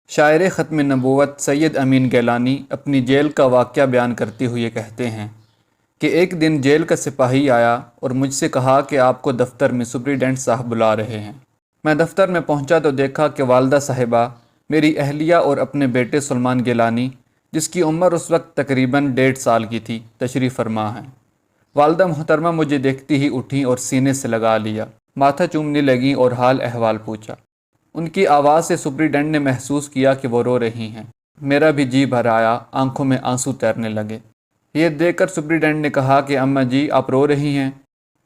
شاعر ختم نبوت سید امین گیلانی اپنی جیل کا واقعہ بیان کرتے ہوئے کہتے ہیں کہ ایک دن جیل کا سپاہی آیا اور مجھ سے کہا کہ آپ کو دفتر میں سپریڈنٹ صاحب بلا رہے ہیں۔ میں دفتر میں پہنچا تو دیکھا کہ والدہ صاحبہ، میری اہلیہ اور اپنے بیٹے سلمان گیلانی، جس کی عمر اس وقت تقریباً 1.5 سال کی تھی، تشریف فرما ہیں۔ والدہ محترمہ مجھے دیکھتی ہی اٹھیں اور سینے سے لگا لیا، ماتھا چومنے لگیں اور حال احوال پوچھا۔ ان کی آواز سے سپریڈنٹ نے محسوس کیا کہ وہ رو رہی ہیں۔ میرا بھی جی بھر آیا، آنکھوں میں آنسو تیرنے لگے۔ یہ دیکھ کر سپریڈنٹ نے کہا کہ اماں جی آپ رو رہی ہیں۔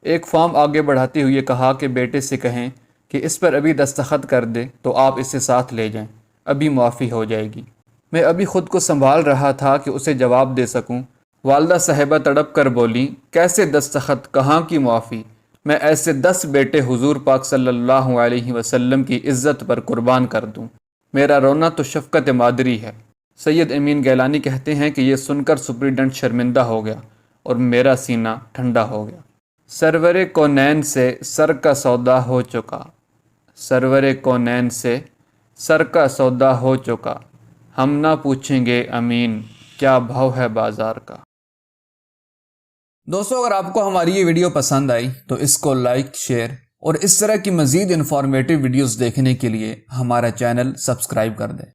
ایک فارم آگے بڑھاتے ہوئے کہا کہ بیٹے سے کہیں کہ اس پر ابھی دستخط کر دے تو آپ اسے ساتھ لے جائیں، ابھی معافی ہو جائے گی۔ میں ابھی خود کو سنبھال رہا تھا کہ اسے جواب دے سکوں۔ والدہ صاحبہ تڑپ کر بولی، کیسے دستخط، کہاں کی معافی؟ میں ایسے 10 بیٹے حضور پاک صلی اللہ علیہ وسلم کی عزت پر قربان کر دوں۔ میرا رونا تو شفقت مادری ہے۔ سید امین گیلانی کہتے ہیں کہ یہ سن کر سپریڈنٹ شرمندہ ہو گیا اور میرا سینہ ٹھنڈا ہو گیا۔ سرور کونین سے سر کا سودا ہو چکا، سرور کونین سے سر کا سودا ہو چکا، ہم نہ پوچھیں گے امین کیا بھاؤ ہے بازار کا۔ دوستو، اگر آپ کو ہماری یہ ویڈیو پسند آئی تو اس کو لائک، شیئر اور اس طرح کی مزید انفارمیٹیو ویڈیوز دیکھنے کے لیے ہمارا چینل سبسکرائب کر دیں۔